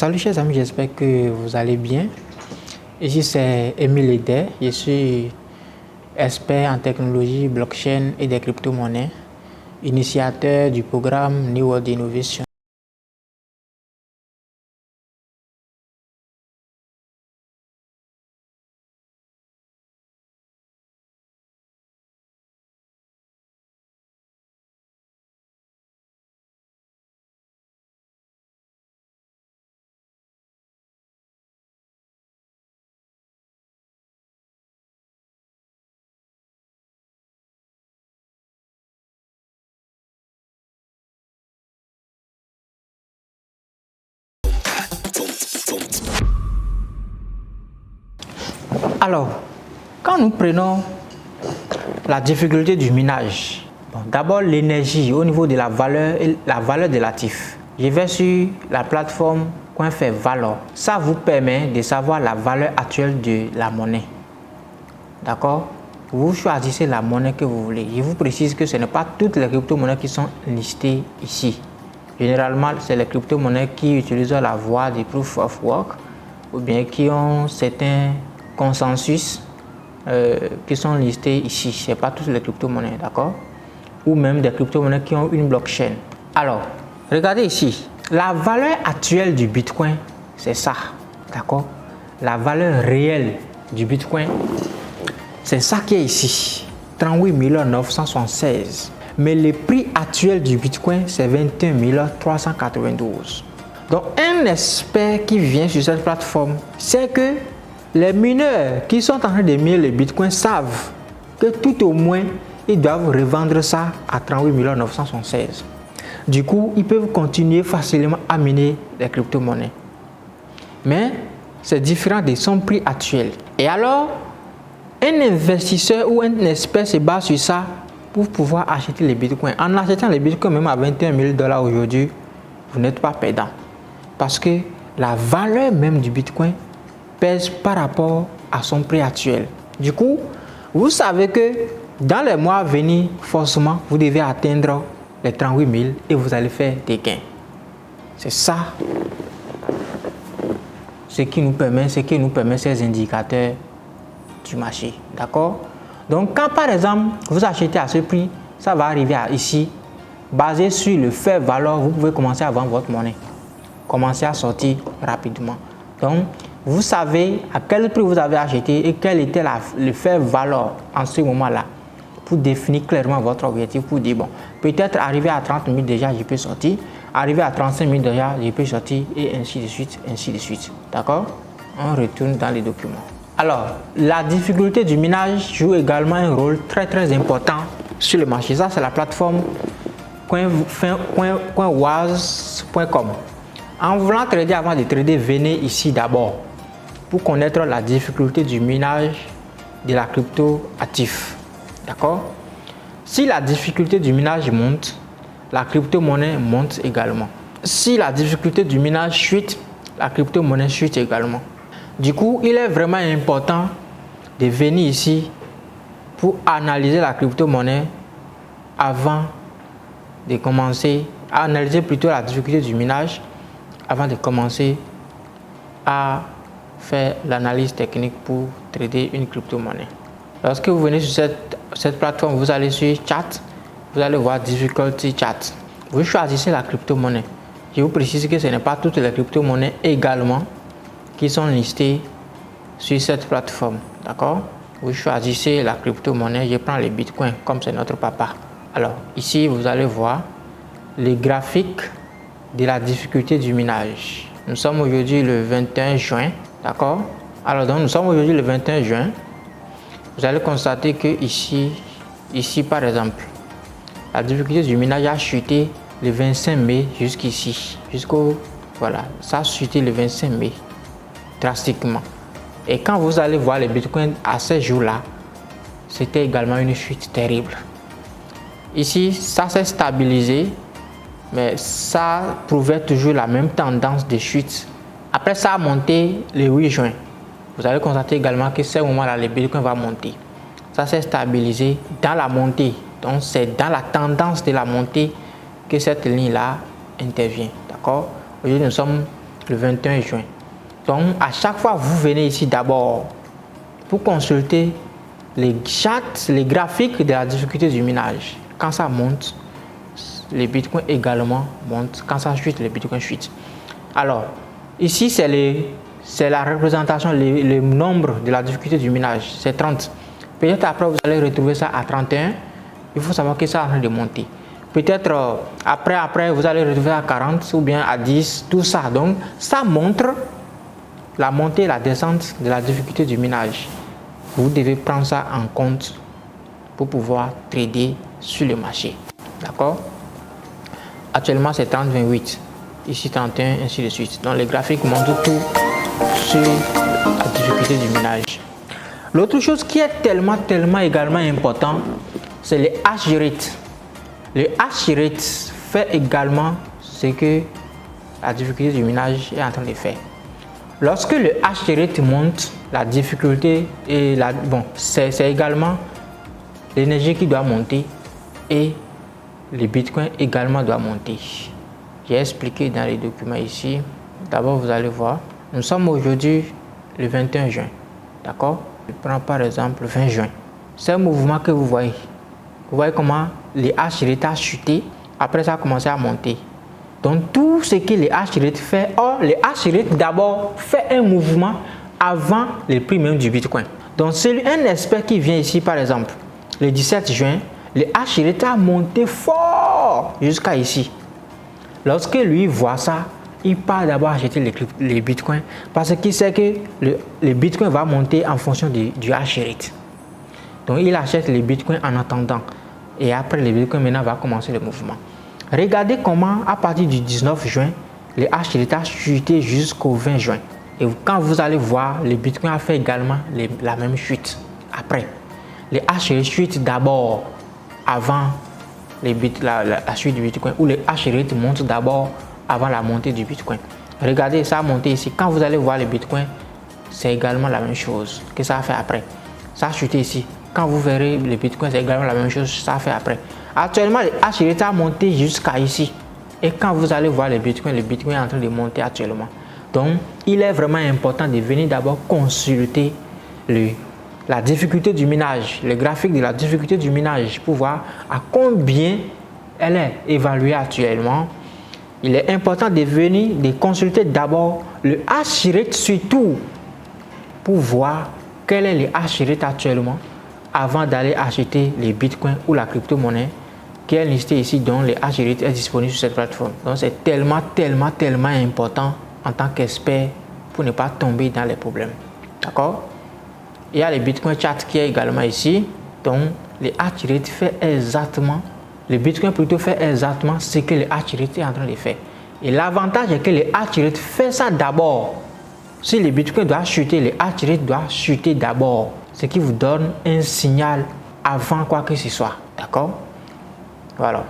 Salut chers amis, j'espère que vous allez bien. Ici c'est Emile Eder, je suis expert en technologie blockchain et des crypto-monnaies, initiateur du programme New World Innovation. Alors, quand nous prenons la difficulté du minage, d'abord l'énergie au niveau de la valeur et la valeur de l'actif. Je vais sur la plateforme CoinFairValor. Ça vous permet de savoir la valeur actuelle de la monnaie. D'accord? Vous choisissez la monnaie que vous voulez. Je vous précise que ce n'est pas toutes les crypto-monnaies qui sont listées ici. Généralement, c'est les crypto-monnaies qui utilisent la voie du proof of work ou bien qui ont certains consensus qui sont listés ici. Ce n'est pas toutes les crypto-monnaies, d'accord? Ou même des crypto-monnaies qui ont une blockchain. Alors, regardez ici. La valeur actuelle du Bitcoin, c'est ça, d'accord? La valeur réelle du Bitcoin, c'est ça qui est ici. 38 976. Mais le prix actuel du Bitcoin, c'est 21 392. Donc, un expert qui vient sur cette plateforme, c'est que les mineurs qui sont en train de miner le Bitcoin savent que tout au moins, ils doivent revendre ça à 38 976. Du coup, ils peuvent continuer facilement à miner les crypto-monnaies. Mais c'est différent de son prix actuel. Et alors, un investisseur ou un expert se base sur ça pour pouvoir acheter les bitcoins. En achetant les bitcoins même à 21 000 $ aujourd'hui, vous n'êtes pas perdant. Parce que la valeur même du bitcoin pèse par rapport à son prix actuel. Du coup, vous savez que dans les mois à venir, forcément, vous devez atteindre les 38 000 et vous allez faire des gains. C'est ça ce qui nous permet ces indicateurs du marché. D'accord? Donc, quand par exemple, vous achetez à ce prix, ça va arriver à ici. Basé sur le fair valeur, vous pouvez commencer à vendre votre monnaie. Commencer à sortir rapidement. Donc, vous savez à quel prix vous avez acheté et quel était le fair valeur en ce moment-là pour définir clairement votre objectif, pour dire, bon, peut-être arriver à 30 000 déjà, je peux sortir. Arriver à 35 000 déjà, je peux sortir et ainsi de suite, ainsi de suite. D'accord? On retourne dans les documents. Alors, la difficulté du minage joue également un rôle très important sur le marché. Ça, c'est la plateforme coinwaz.com. En voulant trader avant de trader, venez ici d'abord pour connaître la difficulté du minage de la crypto actif. D'accord? Si la difficulté du minage monte, la crypto-monnaie monte également. Si la difficulté du minage chute, la crypto-monnaie chute également. Du coup, il est vraiment important de venir ici pour analyser la crypto-monnaie avant de commencer à analyser plutôt la difficulté du minage avant de commencer à faire l'analyse technique pour trader une crypto-monnaie. Lorsque vous venez sur cette plateforme, vous allez sur Chat, vous allez voir Difficulty Chat. Vous choisissez la crypto-monnaie. Je vous précise que ce n'est pas toutes les crypto-monnaies également qui sont listées sur cette plateforme. D'accord? Vous choisissez la crypto-monnaie. Je prends les bitcoins comme c'est notre papa. Alors, ici, vous allez voir les graphiques de la difficulté du minage. Nous sommes aujourd'hui le 21 juin. D'accord? Alors, donc, nous sommes aujourd'hui le 21 juin. Vous allez constater que ici par exemple, la difficulté du minage a chuté le 25 mai jusqu'ici. Voilà, ça a chuté le 25 mai drastiquement. Et quand vous allez voir les bitcoins à ces jours-là, c'était également une chute terrible. Ici, ça s'est stabilisé, mais ça prouvait toujours la même tendance de chute. Après, ça a monté le 8 juin. Vous allez constater également que ce moment-là, le bitcoin va monter. Ça s'est stabilisé dans la montée. Donc, c'est dans la tendance de la montée que cette ligne-là intervient. D'accord? Aujourd'hui, nous sommes le 21 juin. Donc, à chaque fois, vous venez ici d'abord pour consulter les charts, les graphiques de la difficulté du minage. Quand ça monte, les bitcoins également montent. Quand ça chute, les bitcoins chutent. Alors, ici, c'est la représentation, le nombre de la difficulté du minage. C'est 30. Peut-être après, vous allez retrouver ça à 31. Il faut savoir que ça est en train de monter. Peut-être après, vous allez retrouver à 40 ou bien à 10, tout ça. Donc, ça montre la montée et la descente de la difficulté du minage. Vous devez prendre ça en compte pour pouvoir trader sur le marché. D'accord? Actuellement, c'est 30,28. Ici, 31, ainsi de suite. Donc, les graphiques montrent tout sur la difficulté du minage. L'autre chose qui est tellement également important, c'est le hash rate. Le hash rate fait également ce que la difficulté du minage est en train de faire. Lorsque le hash rate monte, la difficulté et c'est également l'énergie qui doit monter et le bitcoin également doit monter. J'ai expliqué dans les documents ici. D'abord, vous allez voir, nous sommes aujourd'hui le 21 juin. D'accord? Je prends par exemple le 20 juin. C'est un mouvement que vous voyez comment les hash rate a chuté. Après, ça a commencé à monter. Donc, tout ce que les hash rate fait, les hash rate d'abord fait un mouvement avant le prix même du bitcoin. Donc, c'est un expert qui vient ici, par exemple, le 17 juin, le hash rate a monté fort jusqu'à ici. Lorsque lui voit ça, il part d'abord acheter les bitcoins parce qu'il sait que le bitcoin va monter en fonction du hash rate. Donc, il achète les bitcoins en attendant. Et après, le bitcoin maintenant va commencer le mouvement. Regardez comment, à partir du 19 juin, le hash rate a chuté jusqu'au 20 juin. Et quand vous allez voir, le bitcoin a fait également la même chute. Après, le hash rate chute d'abord avant la chute du bitcoin, ou le hash rate monte d'abord avant la montée du bitcoin. Regardez, ça a monté ici. Quand vous allez voir le bitcoin, c'est également la même chose que ça a fait après. Ça a chuté ici. Quand vous verrez le bitcoin, c'est également la même chose que ça a fait après. Actuellement, le hash rate a monté jusqu'à ici. Et quand vous allez voir le bitcoin est en train de monter actuellement. Donc, il est vraiment important de venir d'abord consulter la difficulté du minage, le graphique de la difficulté du minage pour voir à combien elle est évaluée actuellement. Il est important de venir de consulter d'abord le hash rate surtout pour voir quel est le hash rate actuellement avant d'aller acheter les bitcoins ou la crypto-monnaie qui est listée ici, dont le hash rate est disponible sur cette plateforme. Donc c'est tellement important en tant qu'expert pour ne pas tomber dans les problèmes. D'accord? Il y a le Bitcoin Chat qui est également ici. Donc le hash rate fait exactement, le Bitcoin plutôt fait exactement ce que le hash rate est en train de faire. Et l'avantage est que le hash rate fait ça d'abord. Si le Bitcoin doit chuter, le hash rate doit chuter d'abord. Ce qui vous donne un signal avant quoi que ce soit. D'accord? Voilà.